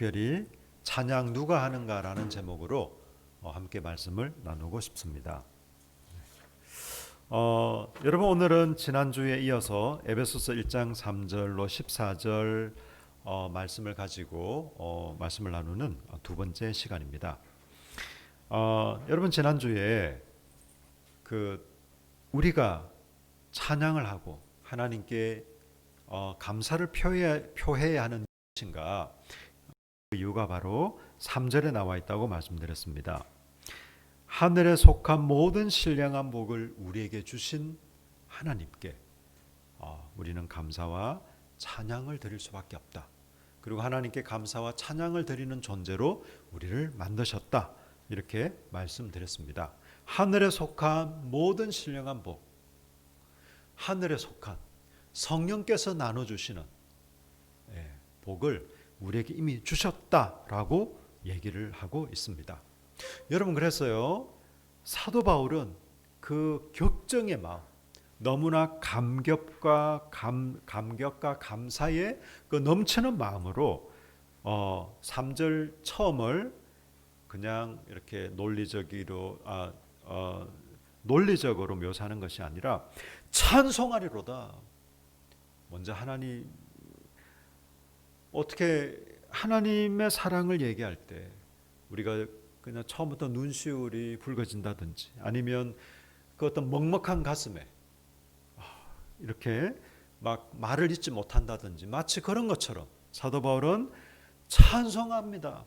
특별히 찬양 누가 하는가라는 제목으로 함께 말씀을 나누고 싶습니다. 여러분 오늘은 지난주에 이어서 에베소서 1장 3절로 14절 말씀을 가지고 말씀을 나누는 두 번째 시간입니다. 여러분 지난주에 우리가 찬양을 하고 하나님께 감사를 표해야 하는 것인가, 그 이유가 바로 3절에 나와 있다고 말씀드렸습니다. 하늘에 속한 모든 신령한 복을 우리에게 주신 하나님께 우리는 감사와 찬양을 드릴 수밖에 없다. 그리고 하나님께 감사와 찬양을 드리는 존재로 우리를 만드셨다. 이렇게 말씀드렸습니다. 하늘에 속한 모든 신령한 복, 하늘에 속한 성령께서 나눠주시는 복을 우리에게 이미 주셨다라고 얘기를 하고 있습니다. 여러분 그래서요, 사도 바울은 그 격정의 마음, 너무나 감격과 감사의 그 넘치는 마음으로 3절 처음을 그냥 이렇게 논리적으로 묘사하는 것이 아니라 찬송하리로다. 먼저 어떻게 하나님의 사랑을 얘기할 때 우리가 그냥 처음부터 눈시울이 붉어진다든지 아니면 그 어떤 먹먹한 가슴에 이렇게 막 말을 잇지 못한다든지 마치 그런 것처럼 사도 바울은 찬송합니다.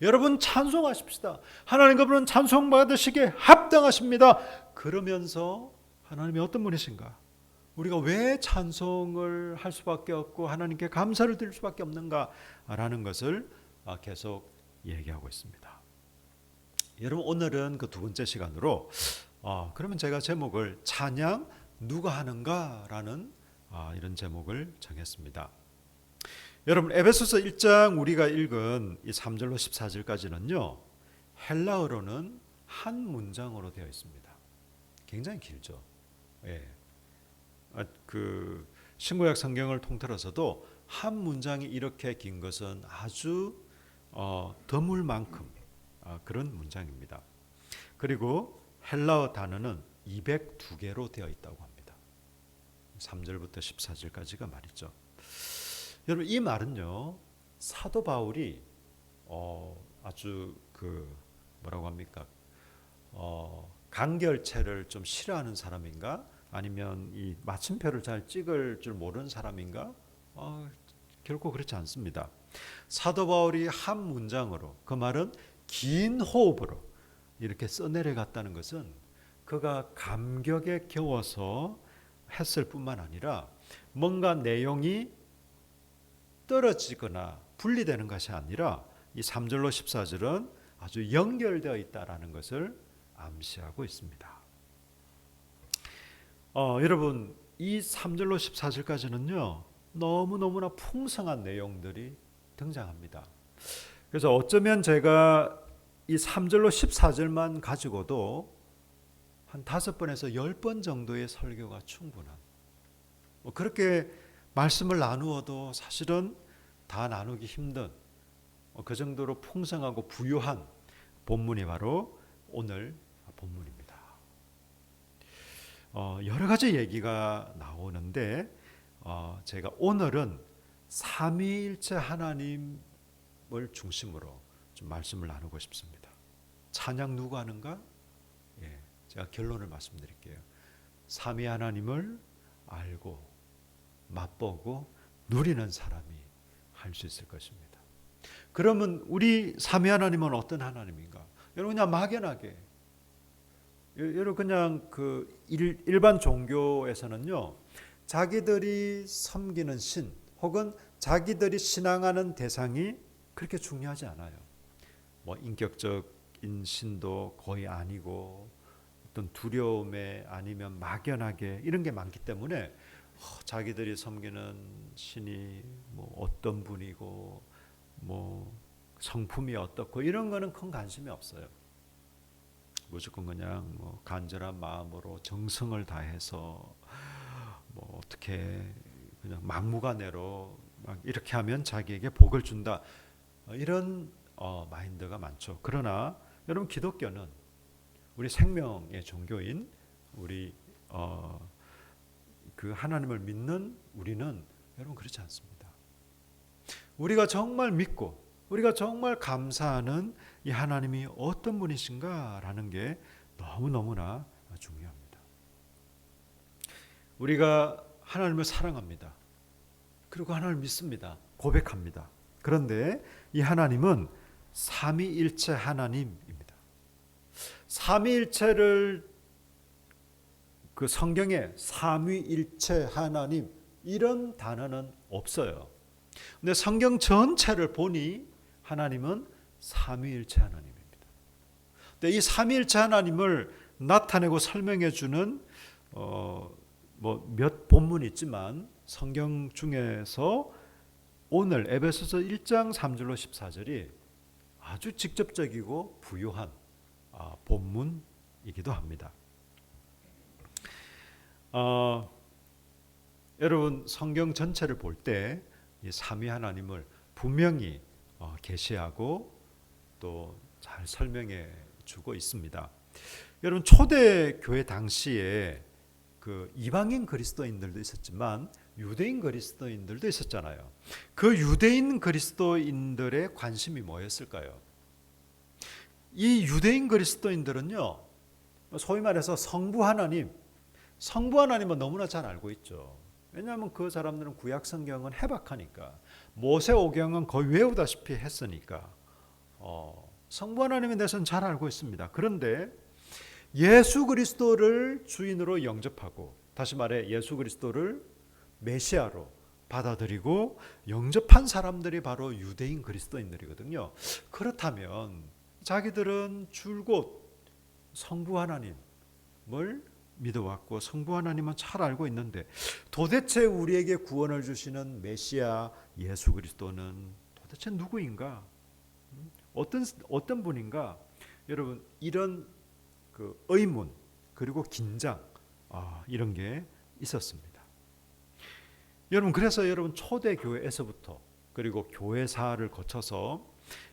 여러분 찬송하십시다. 하나님 그분은 찬송 받으시기에 합당하십니다. 그러면서 하나님이 어떤 분이신가? 우리가 왜 찬송을 할 수밖에 없고 하나님께 감사를 드릴 수밖에 없는가라는 것을 계속 얘기하고 있습니다. 여러분 오늘은 그 두 번째 시간으로 그러면 제가 제목을 찬양 누가 하는가라는 이런 제목을 정했습니다. 여러분 에베소서 1장 우리가 읽은 이 3절로 14절까지는요 헬라어로는 한 문장으로 되어 있습니다. 굉장히 길죠. 그 신구약 성경을 통틀어서도 한 문장이 이렇게 긴 것은 아주 드물 만큼 그런 문장입니다. 그리고 헬라어 단어는 202개로 되어 있다고 합니다. 3절부터 14절까지가 말이죠. 여러분 이 말은요 사도 바울이 아주 뭐라고 합니까? 간결체를 좀 싫어하는 사람인가? 아니면 이 마침표를 잘 찍을 줄 모르는 사람인가? 결코 그렇지 않습니다. 사도 바울이 한 문장으로, 그 말은 긴 호흡으로 이렇게 써내려갔다는 것은 그가 감격에 겨워서 했을 뿐만 아니라 뭔가 내용이 떨어지거나 분리되는 것이 아니라 이 3절로 14절은 아주 연결되어 있다는 것을 암시하고 있습니다. 여러분 이 3절로 14절까지는요 너무너무나 풍성한 내용들이 등장합니다. 그래서 어쩌면 제가 이 3절로 14절만 가지고도 한 5번에서 10번 정도의 설교가 충분한, 그렇게 말씀을 나누어도 사실은 다 나누기 힘든 그 정도로 풍성하고 부유한 본문이 바로 오늘 본문입니다. 여러 가지 얘기가 나오는데 제가 오늘은 삼위일체 하나님을 중심으로 좀 말씀을 나누고 싶습니다. 찬양 누가 하는가? 제가 결론을 말씀드릴게요. 삼위 하나님을 알고 맛보고 누리는 사람이 할 수 있을 것입니다. 그러면 우리 삼위 하나님은 어떤 하나님인가? 여러분 그냥 막연하게, 여러분 그냥 일반 종교에서는요 자기들이 섬기는 신 혹은 자기들이 신앙하는 대상이 그렇게 중요하지 않아요. 인격적인 신도 거의 아니고 어떤 두려움에 아니면 막연하게 이런 게 많기 때문에 자기들이 섬기는 신이 어떤 분이고 성품이 어떻고 이런 거는 큰 관심이 없어요. 무조건 그냥 간절한 마음으로 정성을 다해서 어떻게 그냥 막무가내로 막 이렇게 하면 자기에게 복을 준다. 이런 마인드가 많죠. 그러나 여러분 기독교는 우리 생명의 종교인 우리 그 하나님을 믿는 우리는 여러분 그렇지 않습니다. 우리가 정말 믿고 우리가 정말 감사하는 이 하나님이 어떤 분이신가라는 게 너무너무나 중요합니다. 우리가 하나님을 사랑합니다. 그리고 하나님을 믿습니다. 고백합니다. 그런데 이 하나님은 삼위일체 하나님입니다. 삼위일체를 그 성경에 삼위일체 하나님 이런 단어는 없어요. 근데 성경 전체를 보니 하나님은 삼위일체 하나님입니다. 근데 이 삼위일체 하나님을 나타내고 설명해 주는 몇 본문이 있지만 성경 중에서 오늘 에베소서 1장 3절로 14절이 아주 직접적이고 부유한 본문이기도 합니다. 여러분 성경 전체를 볼 때 이 삼위 하나님을 분명히 계시하고 또 잘 설명해 주고 있습니다. 여러분 초대 교회 당시에 그 이방인 그리스도인들도 있었지만 유대인 그리스도인들도 있었잖아요. 그 유대인 그리스도인들의 관심이 뭐였을까요? 이 유대인 그리스도인들은요, 소위 말해서 성부 하나님은 너무나 잘 알고 있죠. 왜냐하면 그 사람들은 구약 성경은 해박하니까 모세오경은 거의 외우다시피 했으니까 성부 하나님에 대해서는 잘 알고 있습니다. 그런데 예수 그리스도를 주인으로 영접하고 다시 말해 예수 그리스도를 메시아로 받아들이고 영접한 사람들이 바로 유대인 그리스도인들이거든요. 그렇다면 자기들은 줄곧 성부 하나님을 믿어왔고 성부 하나님은 잘 알고 있는데 도대체 우리에게 구원을 주시는 메시아 예수 그리스도는 도대체 누구인가? 어떤 분인가? 여러분 이런 그 의문 그리고 긴장 이런 게 있었습니다. 여러분 그래서 여러분 초대 교회에서부터 그리고 교회사를 거쳐서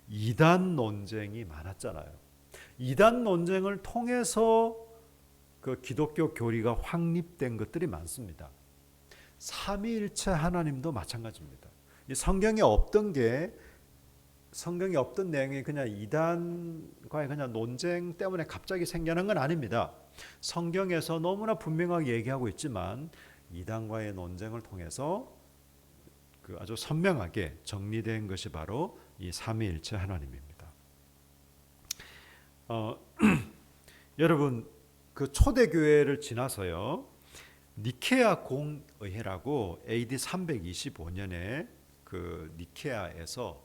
이단 논쟁이 많았잖아요. 이단 논쟁을 통해서 그 기독교 교리가 확립된 것들이 많습니다. 삼위일체 하나님도 마찬가지입니다. 이 성경에 없던 내용이 그냥 이단과의 그냥 논쟁 때문에 갑자기 생겨난 건 아닙니다. 성경에서 너무나 분명하게 얘기하고 있지만 이단과의 논쟁을 통해서 그 아주 선명하게 정리된 것이 바로 이 삼위일체 하나님입니다. 여러분 그 초대교회를 지나서요 니케아 공의회라고 AD 325년에 그 니케아에서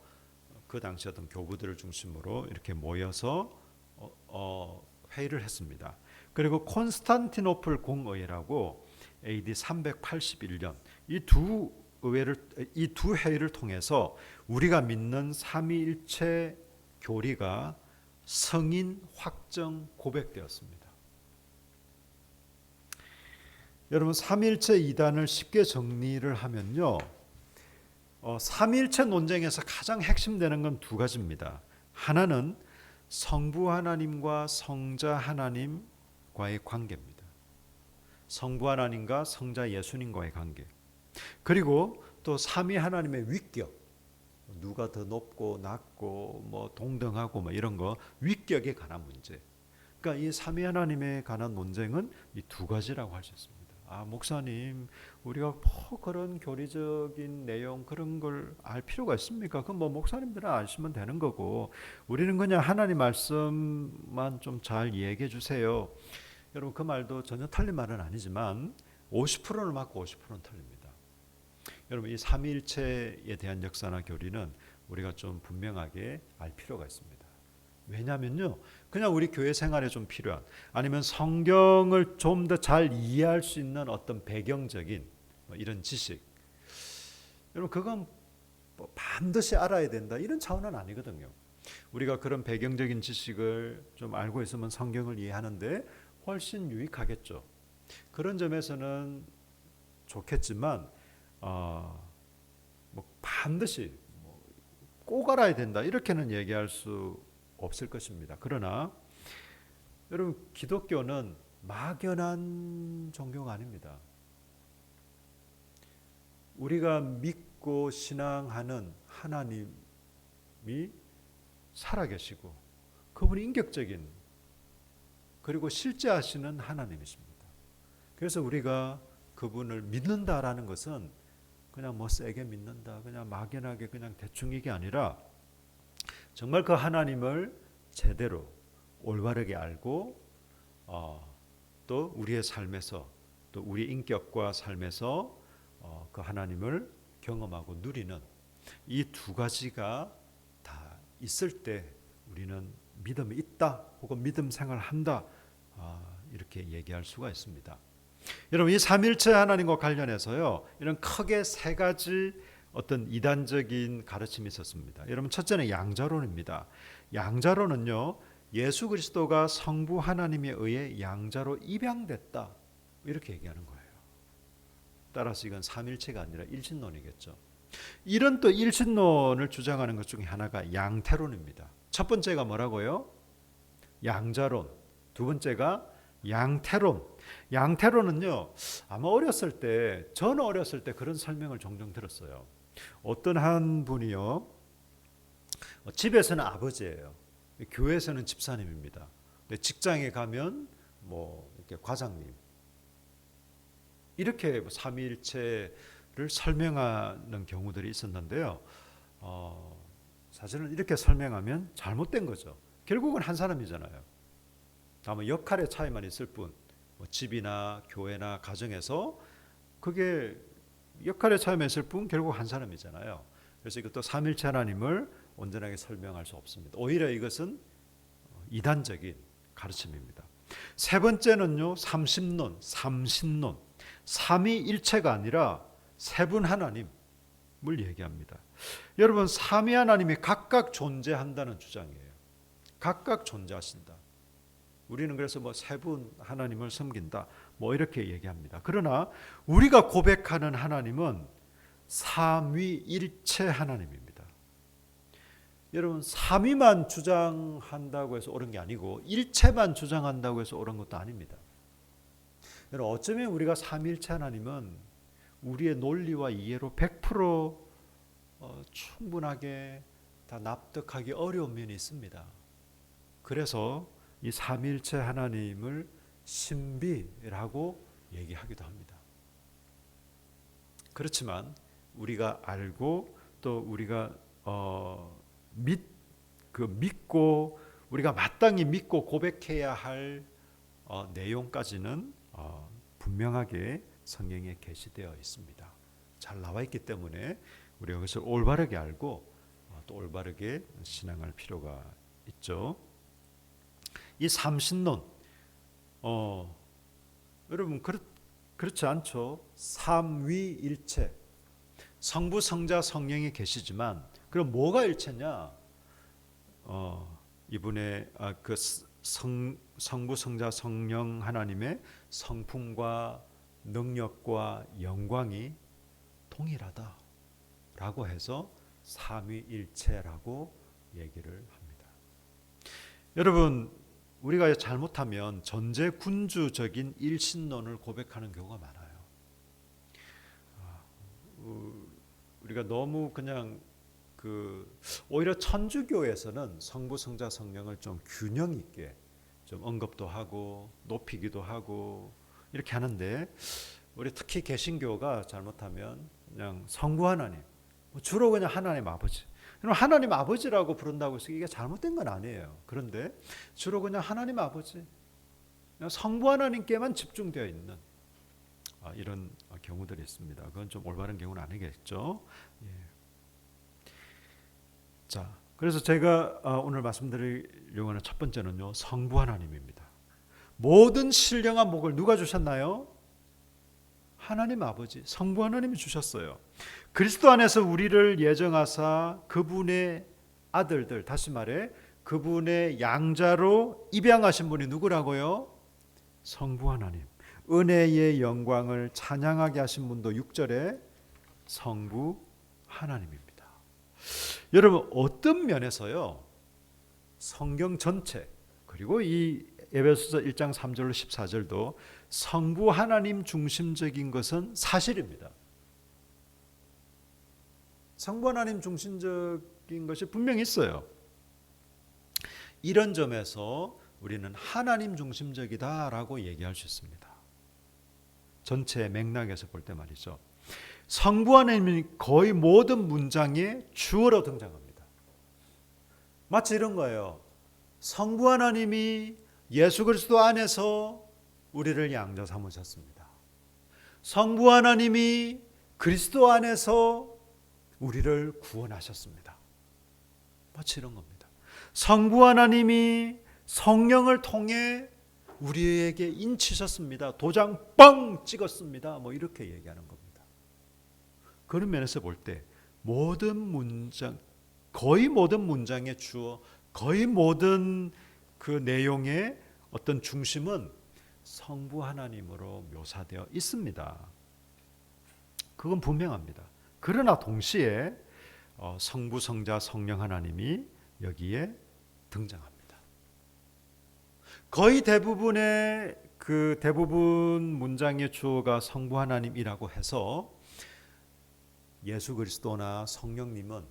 그 당시 어떤 교부들을 중심으로 이렇게 모여서 회의를 했습니다. 그리고 콘스탄티노플 공의회라고 AD 381년 이 두 회의를 통해서 우리가 믿는 삼위일체 교리가 성인 확정 고백되었습니다. 여러분 삼위일체 이단을 쉽게 정리를 하면요, 삼위일체 논쟁에서 가장 핵심되는 건 두 가지입니다. 하나는 성부 하나님과 성자 하나님과의 관계입니다. 성부 하나님과 성자 예수님과의 관계. 그리고 또 삼위 하나님의 위격, 누가 더 높고 낮고 뭐 동등하고 뭐 이런 거 위격에 관한 문제. 그러니까 이 삼위 하나님에 관한 논쟁은 이 두 가지라고 할 수 있습니다. 목사님, 우리가 뭐 그런 교리적인 내용 그런 걸 알 필요가 있습니까? 그럼 뭐 목사님들은 아시면 되는 거고 우리는 그냥 하나님 말씀만 좀 잘 이해해 주세요. 여러분 그 말도 전혀 틀린 말은 아니지만 50%는 맞고 50%는 틀립니다. 여러분 이 삼위일체에 대한 역사나 교리는 우리가 좀 분명하게 알 필요가 있습니다. 왜냐하면요, 그냥 우리 교회 생활에 좀 필요한 아니면 성경을 좀 더 잘 이해할 수 있는 어떤 배경적인 이런 지식, 여러분 그건 반드시 알아야 된다 이런 차원은 아니거든요. 우리가 그런 배경적인 지식을 좀 알고 있으면 성경을 이해하는데 훨씬 유익하겠죠. 그런 점에서는 좋겠지만 뭐 반드시 꼭 알아야 된다 이렇게는 얘기할 수 없을 것입니다. 그러나 여러분 기독교는 막연한 종교가 아닙니다. 우리가 믿고 신앙하는 하나님이 살아계시고 그분이 인격적인 그리고 실제하시는 하나님이십니다. 그래서 우리가 그분을 믿는다라는 것은 그냥 뭐 세게 믿는다, 그냥 막연하게 그냥 대충 이게 아니라 정말 그 하나님을 제대로 올바르게 알고 또 우리의 삶에서 또 우리 인격과 삶에서 그 하나님을 경험하고 누리는 이 두 가지가 다 있을 때 우리는 믿음이 있다 혹은 믿음 생활을 한다 이렇게 얘기할 수가 있습니다. 여러분 이 삼일체 하나님과 관련해서요 이런 크게 세 가지 어떤 이단적인 가르침이 있었습니다. 여러분 첫째는 양자론입니다. 양자론은요 예수 그리스도가 성부 하나님에 의해 양자로 입양됐다 이렇게 얘기하는 거예요. 따라서 이건 삼일체가 아니라 일신론이겠죠. 이런 또 일신론을 주장하는 것 중에 하나가 양태론입니다. 첫 번째가 뭐라고요? 양자론. 두 번째가 양태론. 양태론은요 아마 저는 어렸을 때 그런 설명을 종종 들었어요. 어떤 한 분이요 집에서는 아버지예요. 교회에서는 집사님입니다. 직장에 가면 뭐 이렇게 과장님. 이렇게 삼위일체를 설명하는 경우들이 있었는데요. 사실은 이렇게 설명하면 잘못된 거죠. 결국은 한 사람이잖아요. 다만 역할의 차이만 있을 뿐, 뭐 집이나 교회나 가정에서 그게 역할의 차이만 있을 뿐 결국 한 사람이잖아요. 그래서 이것도 삼일체 하나님을 온전하게 설명할 수 없습니다. 오히려 이것은 이단적인 가르침입니다. 세 번째는요, 삼신론. 삼위일체가 아니라 세분 하나님을 얘기합니다. 여러분 삼위 하나님이 각각 존재한다는 주장이에요. 각각 존재하신다. 우리는 그래서 뭐 세분 하나님을 섬긴다 뭐 이렇게 얘기합니다. 그러나 우리가 고백하는 하나님은 삼위일체 하나님입니다. 여러분 삼위만 주장한다고 해서 옳은 게 아니고 일체만 주장한다고 해서 옳은 것도 아닙니다. 여러분 어쩌면 우리가 삼위일체 하나님은 우리의 논리와 이해로 100% 충분하게 다 납득하기 어려운 면이 있습니다. 그래서 이 삼위일체 하나님을 신비라고 얘기하기도 합니다. 그렇지만 우리가 알고 또 우리가 믿고 우리가 마땅히 믿고 고백해야 할 내용까지는 분명하게 성경에 게시되어 있습니다. 잘 나와 있기 때문에 우리가 그것을 올바르게 알고 또 올바르게 신앙할 필요가 있죠. 이 삼신론, 여러분 그렇지 않죠? 삼위일체, 성부, 성자, 성령이 계시지만 그럼 뭐가 일체냐? 이분의 그 성부, 성자, 성령 하나님의 성품과 능력과 영광이 동일하다라고 해서 삼위일체라고 얘기를 합니다. 여러분 우리가 잘못하면 전제군주적인 일신론을 고백하는 경우가 많아요. 우리가 너무 그냥 오히려 천주교에서는 성부, 성자, 성령을 좀 균형 있게 좀 언급도 하고 높이기도 하고 이렇게 하는데 우리 특히 개신교가 잘못하면 그냥 성부 하나님, 주로 그냥 하나님 아버지. 그럼 하나님 아버지라고 부른다고 해서 이게 잘못된 건 아니에요. 그런데 주로 그냥 하나님 아버지, 그냥 성부 하나님께만 집중되어 있는 이런 경우들이 있습니다. 그건 좀 올바른 경우는 아니겠죠. 예. 자, 그래서 제가 오늘 말씀드리려고 하는 첫 번째는요, 성부 하나님입니다. 모든 신령한 복을 누가 주셨나요? 하나님 아버지, 성부 하나님이 주셨어요. 그리스도 안에서 우리를 예정하사 그분의 아들들, 다시 말해 그분의 양자로 입양하신 분이 누구라고요? 성부 하나님. 은혜의 영광을 찬양하게 하신 분도 6절에 성부 하나님입니다. 여러분 어떤 면에서요 성경 전체 그리고 이 에베소서 1장 3절로 14절도 성부 하나님 중심적인 것은 사실입니다. 성부 하나님 중심적인 것이 분명히 있어요. 이런 점에서 우리는 하나님 중심적이다라고 얘기할 수 있습니다. 전체 맥락에서 볼 때 말이죠. 성부 하나님이 거의 모든 문장에 주어로 등장합니다. 마치 이런 거예요. 성부 하나님이 예수 그리스도 안에서 우리를 양자 삼으셨습니다. 성부 하나님이 그리스도 안에서 우리를 구원하셨습니다. 마치 이런 겁니다. 성부 하나님이 성령을 통해 우리에게 인치셨습니다. 도장 뻥 찍었습니다. 뭐 이렇게 얘기하는 겁니다. 그런 면에서 볼 때 모든 문장, 거의 모든 문장의 주어, 거의 모든 그 내용의 어떤 중심은 성부 하나님으로 묘사되어 있습니다. 그건 분명합니다. 그러나 동시에 성부, 성자, 성령 하나님이 여기에 등장합니다. 거의 대부분의 대부분 문장의 주어가 성부 하나님이라고 해서 예수 그리스도나 성령님은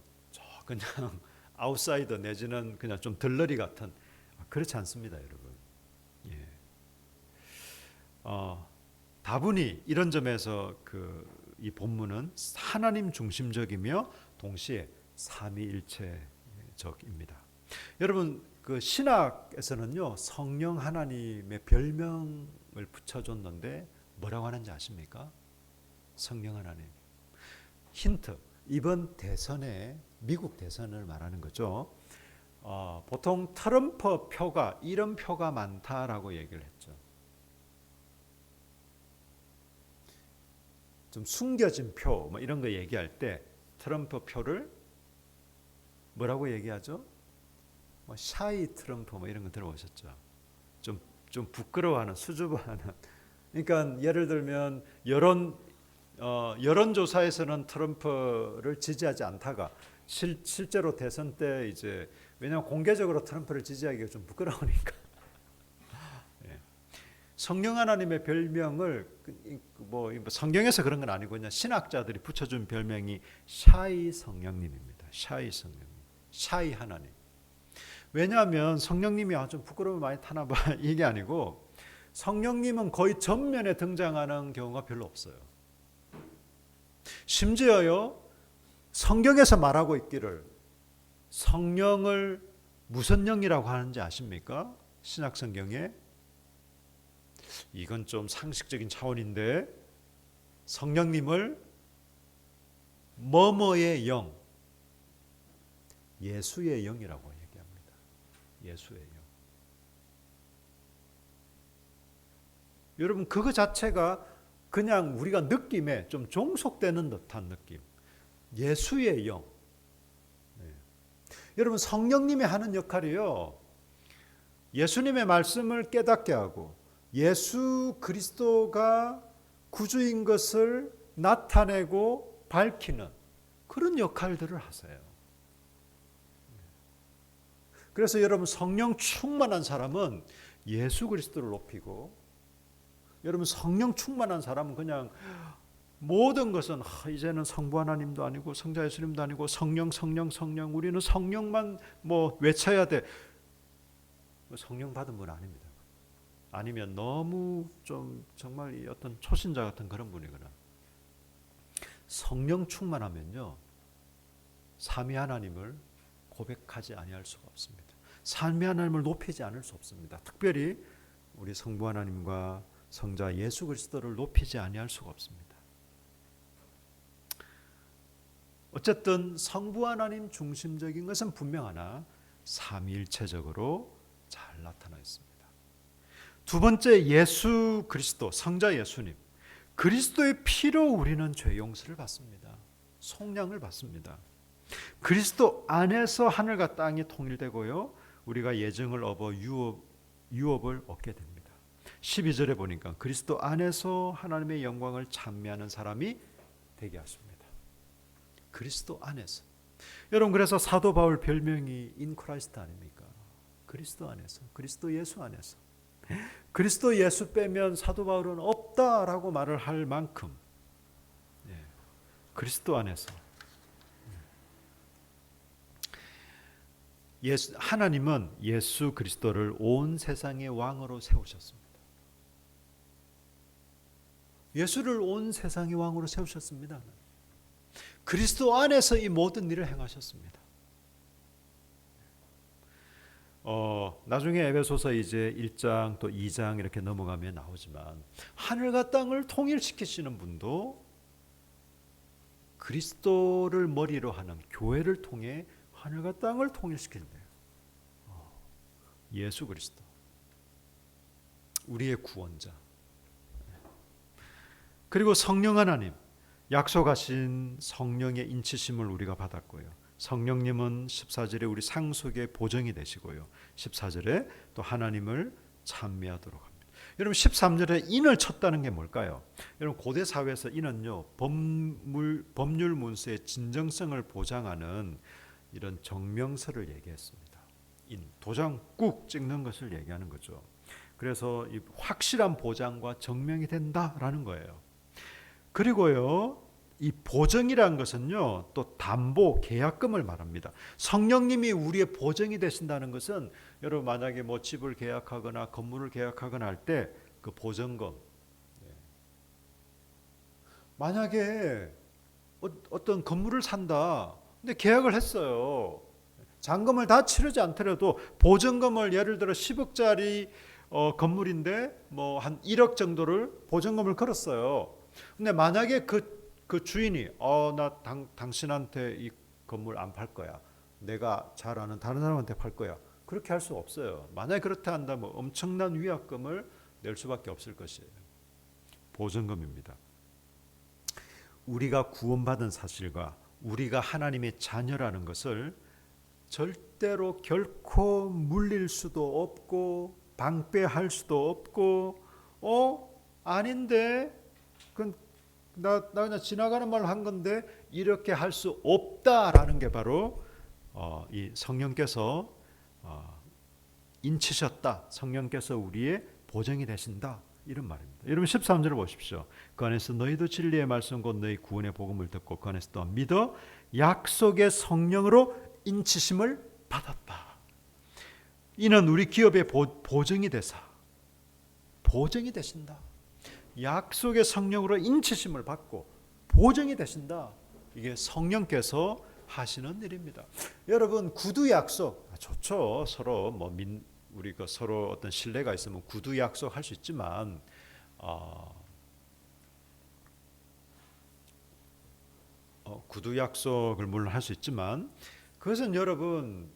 그냥 아웃사이더 내지는 그냥 좀 들러리 같은 그렇지 않습니다, 여러분. 예. 다분히 이런 점에서 이 본문은 하나님 중심적이며 동시에 삼위일체적입니다. 여러분 신학에서는요 성령 하나님의 별명을 붙여줬는데 뭐라고 하는지 아십니까? 성령 하나님. 힌트. 이번 대선에 미국 대선을 말하는 거죠. 보통 트럼프 표가 이런 표가 많다라고 얘기를 했죠. 좀 숨겨진 표 뭐 이런 거 얘기할 때 트럼프 표를 뭐라고 얘기하죠? 샤이 트럼프 뭐 이런 거 들어보셨죠? 좀 부끄러워하는 수줍어하는. 그러니까 예를 들면 여론조사에서는 트럼프를 지지하지 않다가 실제로 대선 때 이제 왜냐하면 공개적으로 트럼프를 지지하기가 좀 부끄러우니까 예. 성령 하나님의 별명을 뭐 성경에서 그런 건 아니고 그냥 신학자들이 붙여준 별명이 샤이 성령님입니다. 샤이 성령님, 샤이 하나님. 왜냐하면 성령님이 좀 부끄러움을 많이 타나 봐 이게 아니고 성령님은 거의 전면에 등장하는 경우가 별로 없어요. 심지어요 성경에서 말하고 있기를 성령을 무슨 영이라고 하는지 아십니까? 신약 성경에 이건 좀 상식적인 차원인데 성령님을 뭐뭐의 영, 예수의 영이라고 얘기합니다. 예수의 영. 여러분 그거 자체가 그냥 우리가 느낌에 좀 종속되는 듯한 느낌. 예수의 영. 네. 여러분 성령님이 하는 역할이요. 예수님의 말씀을 깨닫게 하고 예수 그리스도가 구주인 것을 나타내고 밝히는 그런 역할들을 하세요. 그래서 여러분 성령 충만한 사람은 예수 그리스도를 높이고 여러분 성령 충만한 사람은 그냥 모든 것은 이제는 성부 하나님도 아니고 성자 예수님도 아니고 성령 우리는 성령만 뭐 외쳐야 돼. 성령 받은 분 아닙니다. 아니면 너무 좀 정말 어떤 초신자 같은 그런 분이거나 성령 충만하면요 삼위 하나님을 고백하지 아니할 수가 없습니다. 삼위 하나님을 높이지 않을 수 없습니다. 특별히 우리 성부 하나님과 성자 예수 그리스도를 높이지 아니할 수가 없습니다. 어쨌든 성부 하나님 중심적인 것은 분명하나 삼위일체적으로 잘 나타나 있습니다. 두 번째 예수 그리스도, 성자 예수님. 그리스도의 피로 우리는 죄 용서를 받습니다. 속량을 받습니다. 그리스도 안에서 하늘과 땅이 통일되고요. 우리가 예정을 얻어 유업을 얻게 됩니다. 12절에 보니까 그리스도 안에서 하나님의 영광을 찬미하는 사람이 되게 하십니다. 그리스도 안에서. 여러분 그래서 사도 바울 별명이 인크라이스트 아닙니까? 그리스도 안에서, 그리스도 예수 안에서. 그리스도 예수 빼면 사도 바울은 없다라고 말을 할 만큼 그리스도 안에서 하나님은 예수 그리스도를 온 세상의 왕으로 세우셨습니다. 예수를 온 세상의 왕으로 세우셨습니다. 그리스도 안에서 이 모든 일을 행하셨습니다. 나중에 에베소서 이제 1장 또 2장 이렇게 넘어가면 나오지만 하늘과 땅을 통일시키시는 분도 그리스도를 머리로 하는 교회를 통해 하늘과 땅을 통일시킨대요. 예수 그리스도, 우리의 구원자. 그리고 성령 하나님, 약속하신 성령의 인치심을 우리가 받았고요. 성령님은 14절에 우리 상속의 보정이 되시고요. 14절에 또 하나님을 찬미하도록 합니다. 여러분 13절에 인을 쳤다는 게 뭘까요? 여러분 고대 사회에서 인은요 법률 문서의 진정성을 보장하는 이런 정명서를 얘기했습니다. 인, 도장 꾹 찍는 것을 얘기하는 거죠. 그래서 이 확실한 보장과 정명이 된다라는 거예요. 그리고요 이 보증이라는 것은요 또 담보 계약금을 말합니다. 성령님이 우리의 보증이 되신다는 것은 여러분 만약에 뭐 집을 계약하거나 건물을 계약하거나 할 때 그 보증금, 만약에 어떤 건물을 산다 근데 계약을 했어요. 잔금을 다 치르지 않더라도 보증금을 예를 들어 10억짜리 건물인데 뭐 한 1억 정도를 보증금을 걸었어요. 근데 만약에 그 주인이 나 당신한테 이 건물 안 팔 거야. 내가 잘 아는 다른 사람한테 팔 거야. 그렇게 할 수 없어요. 만약에 그렇다 한다면 엄청난 위약금을 낼 수밖에 없을 것이에요. 보증금입니다. 우리가 구원받은 사실과 우리가 하나님의 자녀라는 것을 절대로 결코 물릴 수도 없고 방패할 수도 없고 아닌데 나 그냥 지나가는 말을 한 건데 이렇게 할 수 없다라는 게 바로 이 성령께서 인치셨다. 성령께서 우리의 보정이 되신다. 이런 말입니다. 여러분 13절을 보십시오. 그 안에서 너희도 진리의 말씀 곧 너희 구원의 복음을 듣고 그 안에서 또 믿어 약속의 성령으로 인치심을 받았다. 이는 우리 기업의 보증이 되사 보증이 되신다. 약속의 성령으로 인치심을 받고 보증이 되신다. 이게 성령께서 하시는 일입니다. 여러분 구두 약속 좋죠. 서로 우리가 서로 어떤 신뢰가 있으면 구두 약속 할 수 있지만 구두 약속을 물론 할 수 있지만 그것은 여러분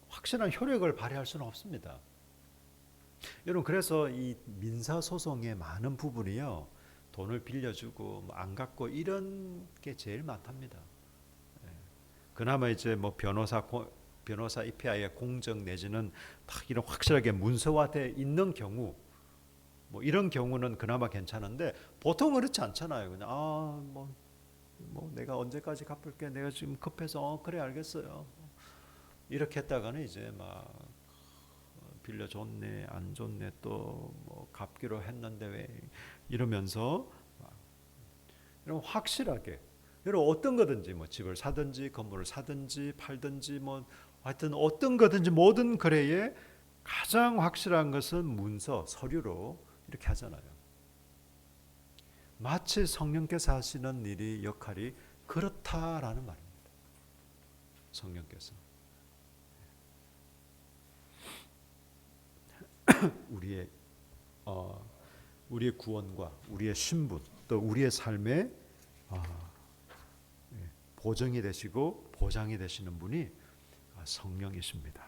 확실한 효력을 발휘할 수는 없습니다. 여러분 그래서 이 민사 소송의 많은 부분이요 돈을 빌려주고 안 갚고 이런 게 제일 많답니다. 그나마 이제 뭐 변호사 입회하에 공정 내지는 딱 이런 확실하게 문서화돼 있는 경우 뭐 이런 경우는 그나마 괜찮은데 보통 그렇지 않잖아요. 그냥 뭐 내가 언제까지 갚을게. 내가 지금 급해서 그래 알겠어요. 이렇게 했다가는 이제 막 빌려줬네 안 줬네 또 뭐 갚기로 했는데 왜 이러면서 이런 확실하게 여러분 어떤 거든지 뭐 집을 사든지 건물을 사든지 팔든지 뭐 하여튼 어떤 거든지 모든 거래에 가장 확실한 것은 문서 서류로 이렇게 하잖아요. 마치 성령께서 하시는 일이 역할이 그렇다라는 말입니다. 성령께서 우리의 구원과 우리의 신분 또 우리의 삶의 보정이 되시고 보장이 되시는 분이 성령이십니다.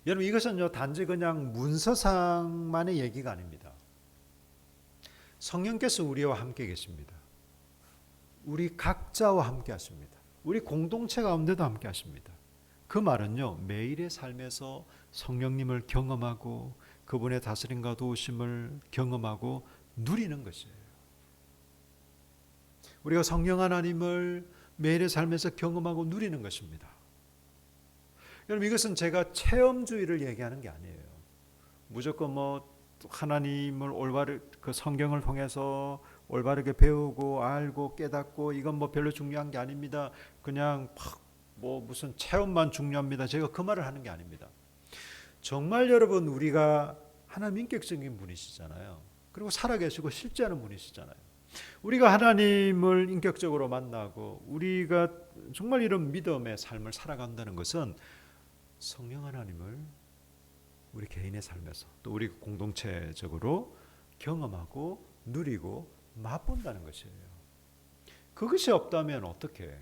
여러분 이것은요 단지 그냥 문서상만의 얘기가 아닙니다. 성령께서 우리와 함께 계십니다. 우리 각자와 함께 하십니다. 우리 공동체 가운데도 함께 하십니다. 그 말은요 매일의 삶에서 성령님을 경험하고 그분의 다스림과 도우심을 경험하고 누리는 것이에요. 우리가 성령 하나님을 매일의 삶에서 경험하고 누리는 것입니다. 여러분, 이것은 제가 체험주의를 얘기하는 게 아니에요. 무조건 하나님을 올바르 그 성경을 통해서 올바르게 배우고 알고 깨닫고 이건 별로 중요한 게 아닙니다. 그냥 무슨 체험만 중요합니다. 제가 그 말을 하는 게 아닙니다. 정말 여러분, 우리가 하나님 인격적인 분이시잖아요. 그리고 살아계시고 실제하는 분이시잖아요. 우리가 하나님을 인격적으로 만나고 우리가 정말 이런 믿음의 삶을 살아간다는 것은 성령 하나님을 우리 개인의 삶에서 또 우리 공동체적으로 경험하고 누리고 맛본다는 것이에요. 그것이 없다면 어떻게 해?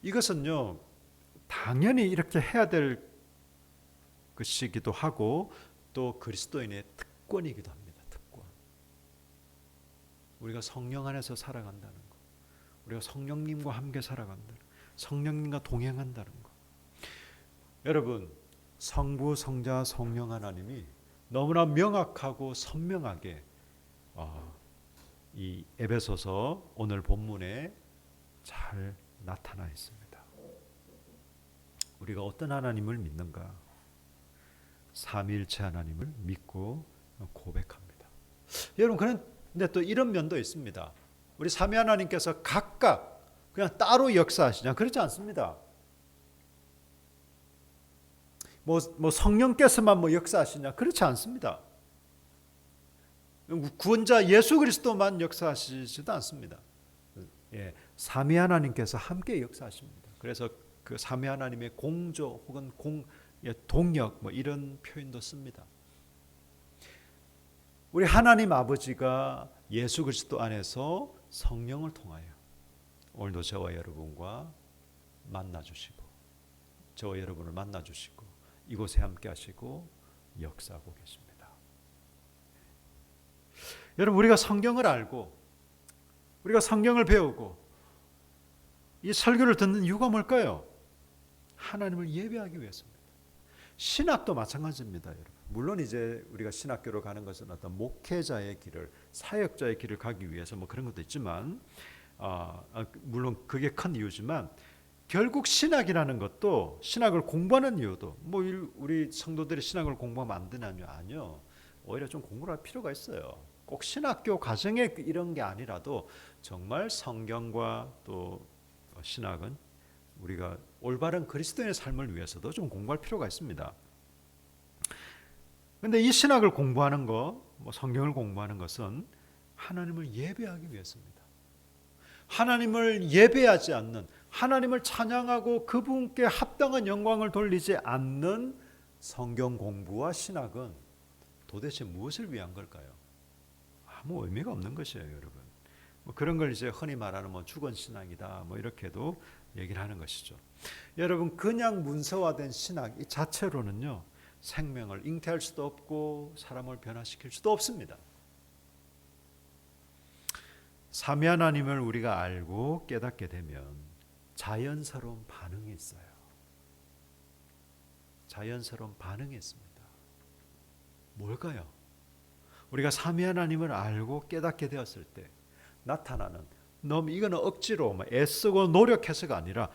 이것은요, 당연히 이렇게 해야 될 것이기도 하고 또 그리스도인의 특권이기도 합니다. 특권. 우리가 성령 안에서 살아간다는 것, 우리가 성령님과 함께 살아간다는 것, 성령님과 동행한다는 것. 여러분, 성부, 성자, 성령 하나님이 너무나 명확하고 선명하게 이 에베소서 오늘 본문에 잘 나타나 있습니다. 우리가 어떤 하나님을 믿는가? 삼위일체 하나님을 믿고 고백합니다. 여러분, 그런데 또 이런 면도 있습니다. 우리 삼위 하나님께서 각각 그냥 따로 역사하시냐? 그렇지 않습니다. 성령께서만 역사하시냐? 그렇지 않습니다. 구원자 예수 그리스도만 역사하시지도 않습니다. 예, 삼위 하나님께서 함께 역사하십니다. 그래서 그 삼위 하나님의 공조 혹은 동역 이런 표현도 씁니다. 우리 하나님 아버지가 예수 그리스도 안에서 성령을 통하여 오늘도 저와 여러분과 만나주시고 저와 여러분을 만나주시고 이곳에 함께 하시고 역사하고 계십니다. 여러분, 우리가 성경을 알고 우리가 성경을 배우고 이 설교를 듣는 이유가 뭘까요? 하나님을 예배하기 위해서입니다. 신학도 마찬가지입니다, 여러분. 물론 이제 우리가 신학교로 가는 것은 어떤 목회자의 길을, 사역자의 길을 가기 위해서 그런 것도 있지만, 물론 그게 큰 이유지만 결국 신학이라는 것도, 신학을 공부하는 이유도 우리 성도들이 신학을 공부하면 안 되냐뇨? 아니요. 오히려 좀 공부를 할 필요가 있어요. 꼭 신학교 과정에 이런 게 아니라도 정말 성경과 또 신학은 우리가 올바른 그리스도인의 삶을 위해서도 좀 공부할 필요가 있습니다. 그런데 이 신학을 공부하는 거, 성경을 공부하는 것은 하나님을 예배하기 위해서입니다. 하나님을 예배하지 않는, 하나님을 찬양하고 그분께 합당한 영광을 돌리지 않는 성경 공부와 신학은 도대체 무엇을 위한 걸까요? 아무 의미가 없는 것이에요, 여러분. 그런 걸 이제 흔히 말하는 죽은 신학이다 이렇게도 얘기를 하는 것이죠. 여러분, 그냥 문서화된 신학 이 자체로는요, 생명을 잉태할 수도 없고 사람을 변화시킬 수도 없습니다. 삼위 하나님을 우리가 알고 깨닫게 되면 자연스러운 반응이 있어요. 자연스러운 반응이 있습니다. 뭘까요? 우리가 삼위 하나님을 알고 깨닫게 되었을 때 나타나는, 이거는 억지로 애쓰고 노력해서가 아니라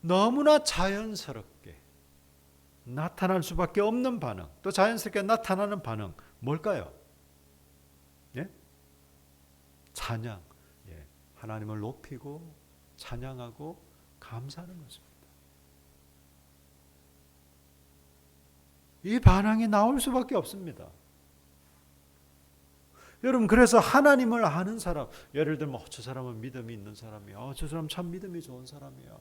너무나 자연스럽게 나타날 수밖에 없는 반응, 또 자연스럽게 나타나는 반응, 뭘까요? 예? 찬양. 예. 하나님을 높이고 찬양하고 감사하는 것입니다. 이 반응이 나올 수밖에 없습니다. 여러분, 그래서 하나님을 아는 사람, 예를 들면 저 사람은 믿음이 있는 사람이야, 저 사람 참 믿음이 좋은 사람이야,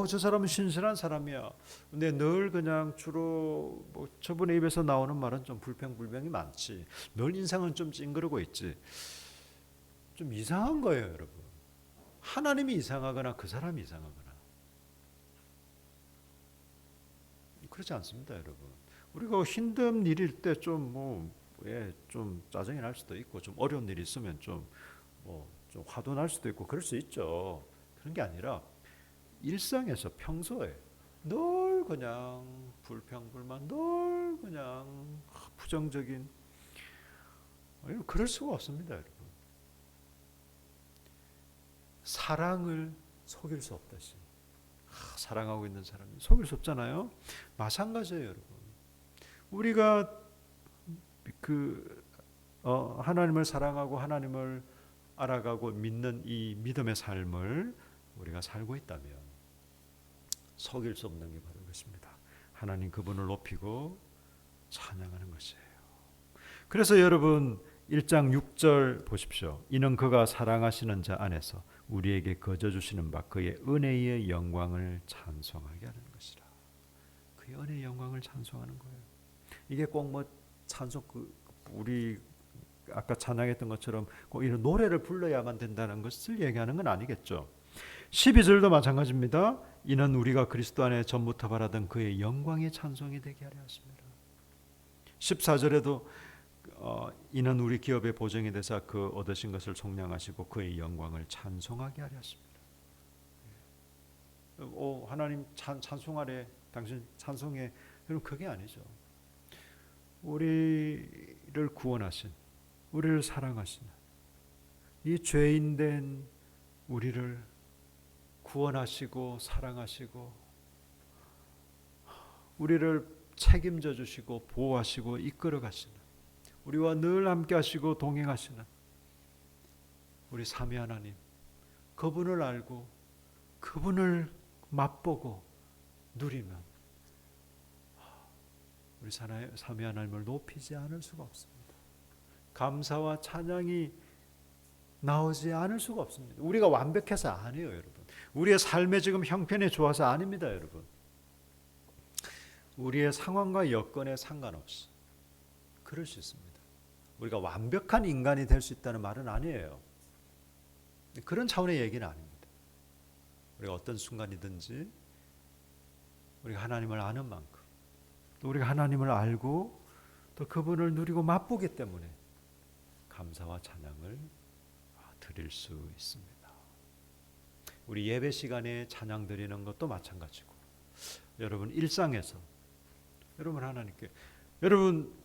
저 사람은 신실한 사람이야. 근데 늘 그냥 주로 저분의 입에서 나오는 말은 좀 불평불명이 많지, 늘 인상은 좀 찡그리고 있지. 좀 이상한 거예요, 여러분. 하나님이 이상하거나 그 사람이 이상하거나 그렇지 않습니다, 여러분. 우리가 힘든 일일 때 좀 좀 짜증이 날 수도 있고, 좀 어려운 일이 있으면 좀 화도 날 수도 있고 그럴 수 있죠. 그런 게 아니라 일상에서 평소에 늘 그냥 불평불만, 늘 그냥 부정적인 그럴 수가 없습니다, 여러분. 사랑을 속일 수 없다시. 사랑하고 있는 사람이 속일 수 없잖아요. 마찬가지예요, 여러분. 우리가 하나님을 사랑하고 하나님을 알아가고 믿는 이 믿음의 삶을 우리가 살고 있다면 속일 수 없는 게 바로 이것입니다. 하나님 그분을 높이고 찬양하는 것이에요. 그래서 여러분 1장 6절 보십시오. 이는 그가 사랑하시는 자 안에서 우리에게 거저 주시는 바 그의 은혜의 영광을 찬송하게 하는 것이라. 그의 은혜의 영광을 찬송하는 거예요. 이게 꼭 뭐 찬송 우리 아까 찬양했던 것처럼 꼭 이런 노래를 불러야만 된다는 것을 얘기하는 건 아니겠죠. 12절도 마찬가지입니다. 이는 우리가 그리스도 안에 전부터 바라던 그의 영광의 찬송이 되게 하려 하십니다. 14절에도 이는 우리 기업의 보정이 되사 그 얻으신 것을 총량하시고 그의 영광을 찬송하게 하려 하십니다. 하나님 찬송하래, 당신 찬송해. 여러분 그게 아니죠. 우리를 구원하신, 우리를 사랑하시는 이 죄인된 우리를 구원하시고 사랑하시고 우리를 책임져 주시고 보호하시고 이끌어 가시는, 우리와 늘 함께 하시고 동행하시는 우리 삼위 하나님, 그분을 알고 그분을 맛보고 누리면 우리 삼위 하나님을 높이지 않을 수가 없습니다. 감사와 찬양이 나오지 않을 수가 없습니다. 우리가 완벽해서 아니에요, 여러분. 우리의 삶의 지금 형편이 좋아서 아닙니다, 여러분. 우리의 상황과 여건에 상관없이 그럴 수 있습니다. 우리가 완벽한 인간이 될 수 있다는 말은 아니에요. 그런 차원의 얘기는 아닙니다. 우리가 어떤 순간이든지 우리가 하나님을 아는 만큼, 또 우리가 하나님을 알고 또 그분을 누리고 맛보기 때문에 감사와 찬양을 드릴 수 있습니다. 우리 예배 시간에 찬양 드리는 것도 마찬가지고, 여러분 일상에서 여러분 하나님께, 여러분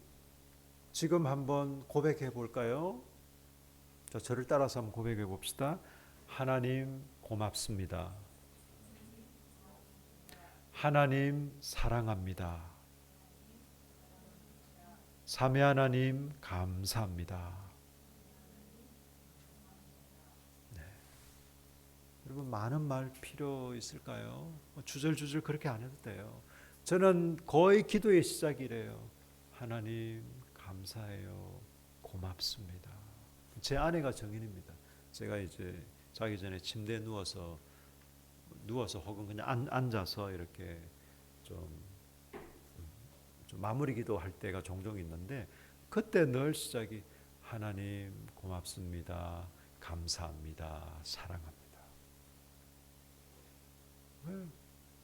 지금 한번 고백해 볼까요? 저를 따라서 한번 고백해 봅시다. 하나님 고맙습니다. 하나님 사랑합니다. 삼위 하나님 감사합니다. 네. 여러분 많은 말 필요 있을까요? 주절주절 그렇게 안 해도 돼요. 저는 거의 기도의 시작이래요. 하나님 감사해요. 고맙습니다. 제 아내가 정인입니다. 제가 이제 자기 전에 침대에 누워서 혹은 그냥 앉아서 이렇게 좀 마무리 기도할 때가 종종 있는데, 그때 늘 시작이 하나님 고맙습니다. 감사합니다. 사랑합니다.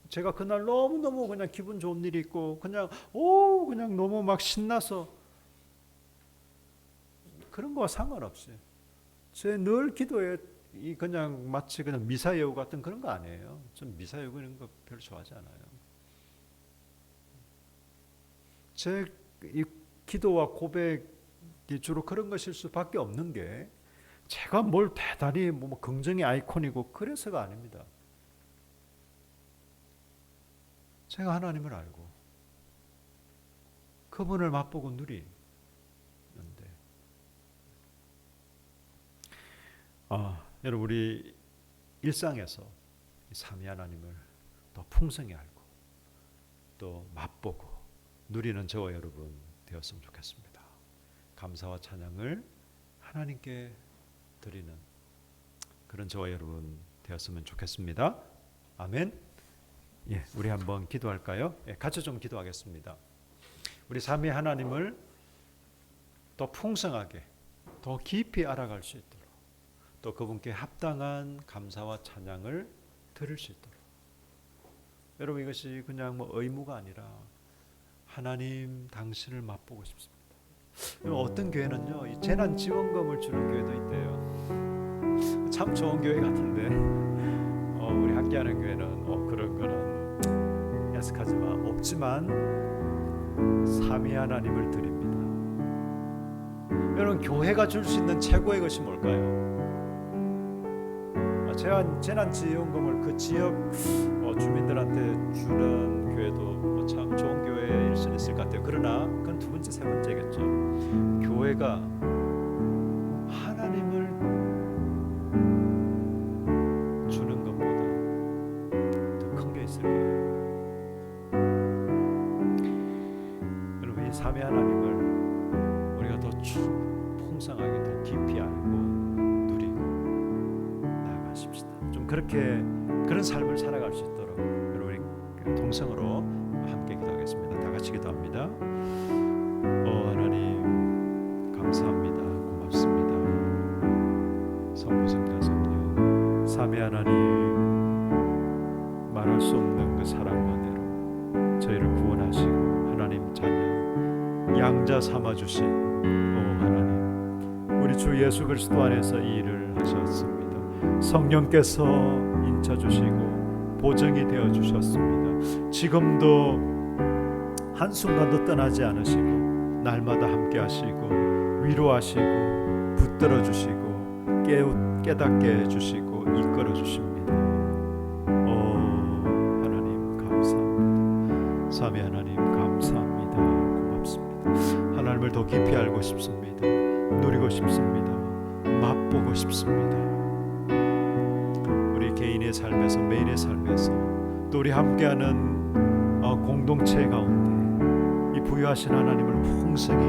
제가 그날 너무너무 그냥 기분 좋은 일이 있고 그냥 너무 막 신나서 그런 거와 상관없이 제 늘 기도에 그냥 마치 그냥 미사 예우 같은 그런 거 아니에요. 좀 미사 예우 이런 거 별로 좋아하지 않아요. 제 이 기도와 고백이 주로 그런 것일 수밖에 없는 게, 제가 뭘 대단히 뭐 긍정의 아이콘이고 그래서가 아닙니다. 제가 하나님을 알고 그분을 맛보고 누리는데, 여러분 우리 일상에서 삼위 하나님을 더 풍성히 알고 또 맛보고 누리는 저와 여러분 되었으면 좋겠습니다. 감사와 찬양을 하나님께 드리는 그런 저와 여러분 되었으면 좋겠습니다. 아멘. 예, 우리 한번 기도할까요? 예, 같이 좀 기도하겠습니다. 우리 삼위 하나님을 더 풍성하게, 더 깊이 알아갈 수 있도록, 또 그분께 합당한 감사와 찬양을 드릴 수 있도록. 여러분 이것이 그냥 뭐 의무가 아니라 하나님 당신을 맛보고 싶습니다. 어떤 교회는요, 이 재난 지원금을 주는 교회도 있대요. 참 좋은 교회 같은데 우리 함께하는 교회는 그런 거는 야속하지만 없지만 삼위 하나님을 드립니다. 여러분, 교회가 줄 수 있는 최고의 것이 뭘까요? 재난지원금을 그 지역 주민들한테 주는 교회도 참 좋은 교회일 수는 있을 것 같아요. 그러나 그건 두 번째, 세 번째겠죠. 교회가 하나님을 주는 것보다 더 큰 게 있을 거예요. 여러분, 이 삼위 하나님을 우리가 더 풍성하게, 더 깊이 알고 누리고 나아가십시다. 좀 그런 삶을 살아갈 수 있도록 여러분, 우리 통성으로 함께 기도하겠습니다. 다 같이 기도합니다. 하나님, 감사합니다. 고맙습니다. 성부성자 성령 삼위 하나님, 말할 수 없는 그 사랑과대로 저희를 구원하시고 하나님 자녀 양자 삼아주신 하나님, 우리 주 예수 그리스도 안에서 이 일을 하셨습니다. 성령께서 인쳐주시고 보정이 되어주셨습니다. 지금도 한순간도 떠나지 않으시고 날마다 함께 하시고 위로하시고 붙들어 주시고 깨닫게 해주시고 이끌어 주십니다. 하나님 감사합니다. 삼위 하나님 감사합니다. 고맙습니다. 하나님을 더 깊이 알고 싶습니다. 누리고 싶습니다. 맛보고 싶습니다. 우리 개인의 삶에서, 매일의 삶에서, 또 우리 함께하는 공동체 가운데 이 부유하신 하나님을 풍성히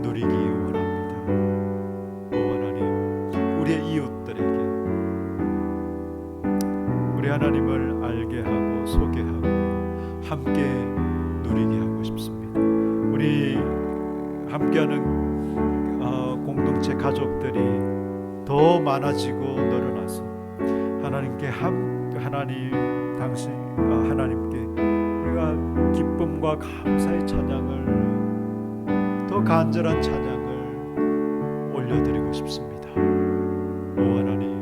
누리기 원합니다. 하나님, 우리의 이웃들에게 우리 하나님을 알게 하고 소개하고 함께 누리게 하고 싶습니다. 우리 함께하는 공동체 가족들이 더 많아지고 늘어나서 하나님께 우리가 기쁨과 감사의 찬양을, 더 간절한 찬양을 올려드리고 싶습니다. 하나님,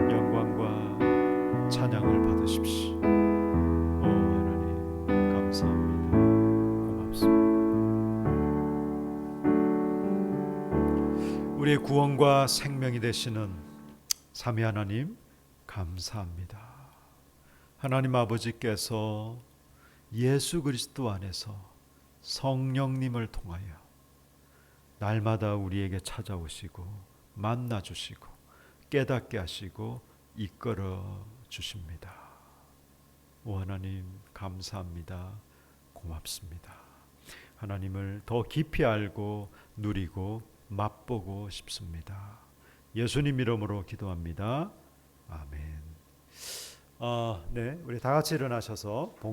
영광과 찬양을 받으십시오. 하나님 감사합니다. 고맙습니다. 우리의 구원과 생명이 되시는 삼위 하나님 감사합니다. 하나님 아버지께서 예수 그리스도 안에서 성령님을 통하여 날마다 우리에게 찾아오시고 만나주시고 깨닫게 하시고 이끌어 주십니다. 하나님 감사합니다. 고맙습니다. 하나님을 더 깊이 알고 누리고 맛보고 싶습니다. 예수님 이름으로 기도합니다. 아멘. 네, 우리 다 같이 일어나셔서